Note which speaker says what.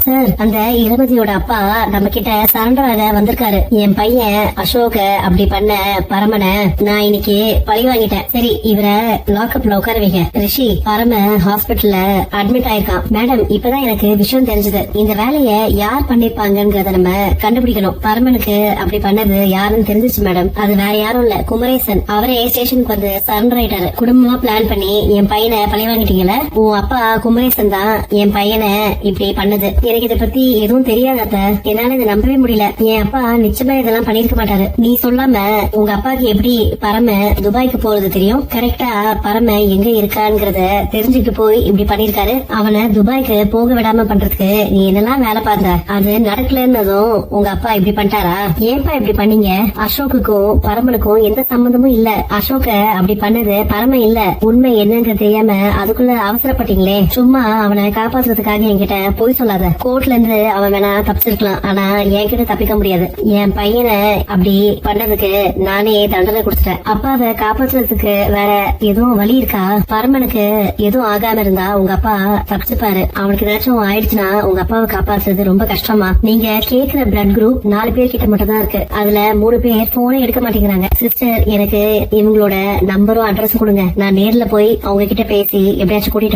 Speaker 1: Sir, அந்த இளமதியோட அப்பா நம்ம கிட்ட சரண்டர் ஆக வந்திருக்காரு. என் பையன் அசோக அப்படி பண்ண பரமன நான் இன்னைக்கு பழி வாங்கிட்டேன். சரி, இவரை லாக்அப்ல உட்கார வைங்க. ரிஷி, பரம ஹாஸ்பிட்டல்ல அட்மிட் ஆயிருக்கான். மேடம், இப்பதான் எனக்கு விஷயம் தெரிஞ்சது. இந்த வேலைய யார் பண்ணிருப்பாங்கன்றத நம்ம கண்டுபிடிக்கணும். பரமனுக்கு அப்படி பண்ணது யாருன்னு தெரிஞ்சிச்சு மேடம். அது வேற யாரும் இல்ல, குமரேசன். அவரே ஸ்டேஷனுக்கு வந்து சரண்டர் ஆயிட்டாரு. குடும்பமா பிளான் பண்ணி என் பையனை பழி வாங்கிட்டீங்கல்ல, உன் அப்பா குமரேசன் தான் என் பையனை இப்படி பண்ணது. எனக்கு இதை பத்தி எதுவும் தெரியாத, என்னால இதை நம்பவே முடியல. என் அப்பா நிச்சயமா இதெல்லாம் பண்ணிருக்க மாட்டாரு. நீ சொல்லாம உங்க அப்பாக்கு எப்படி பரம துபாய்க்கு போறது தெரியும்? கரெக்டா பரம எங்க இருக்கான்ங்கறத தெரிஞ்சுட்டு போய் இப்படி பண்ணிருக்காரு. அவனை துபாய்க்கு போக விடாம பண்றதுக்கு நீ என்னெல்லாம் வேலை பார்த்த, அது நடக்கலன்னதும் உங்க அப்பா இப்படி பண்ணிட்டாரா? ஏன்பா இப்படி பண்ணீங்க? அசோக்குக்கும் பரமனுக்கும் எந்த சம்பந்தமும் இல்ல. அசோக அப்படி பண்ணது பரம இல்ல. உண்மை என்னங்க தெரியாம அதுக்குள்ள அவசரப்பட்டீங்களே. சும்மா அவனை காப்பாத்துறதுக்காக என்கிட்ட போய் சொல்லாத. கோர்ட்ல இருந்து அவன் வேணா தப்பிச்சிருக்கலாம், ஆனா என்கிட்ட தப்பிக்க முடியாது. என் பையனை அப்படி பண்ணதுக்கு நானே தண்டனை கொடுத்துட்டேன். அப்பாவை காப்பாற்றுறதுக்கு வேற எதுவும் வழி இருக்கா? பரமனுக்கு எதுவும் ஆகாம இருந்தா உங்க அப்பா தப்பிச்சுப்பாரு. அவனுக்கு ஏதாச்சும் ஆயிடுச்சுன்னா உங்க அப்பாவை காப்பாற்றுறது ரொம்ப கஷ்டமா? நீங்க கேக்குற பிளட் குரூப் 4 பேர் கிட்ட மட்டும் தான் இருக்கு. அதுல 3 பேர் போனே எடுக்க மாட்டேங்கிறாங்க. சிஸ்டர், எனக்கு இவங்களோட நம்பரும் அட்ரஸும் கொடுங்க. நான் நேர்ல போய் அவங்க கிட்ட பேசி எப்படியாச்சும் கூட்டிட்டு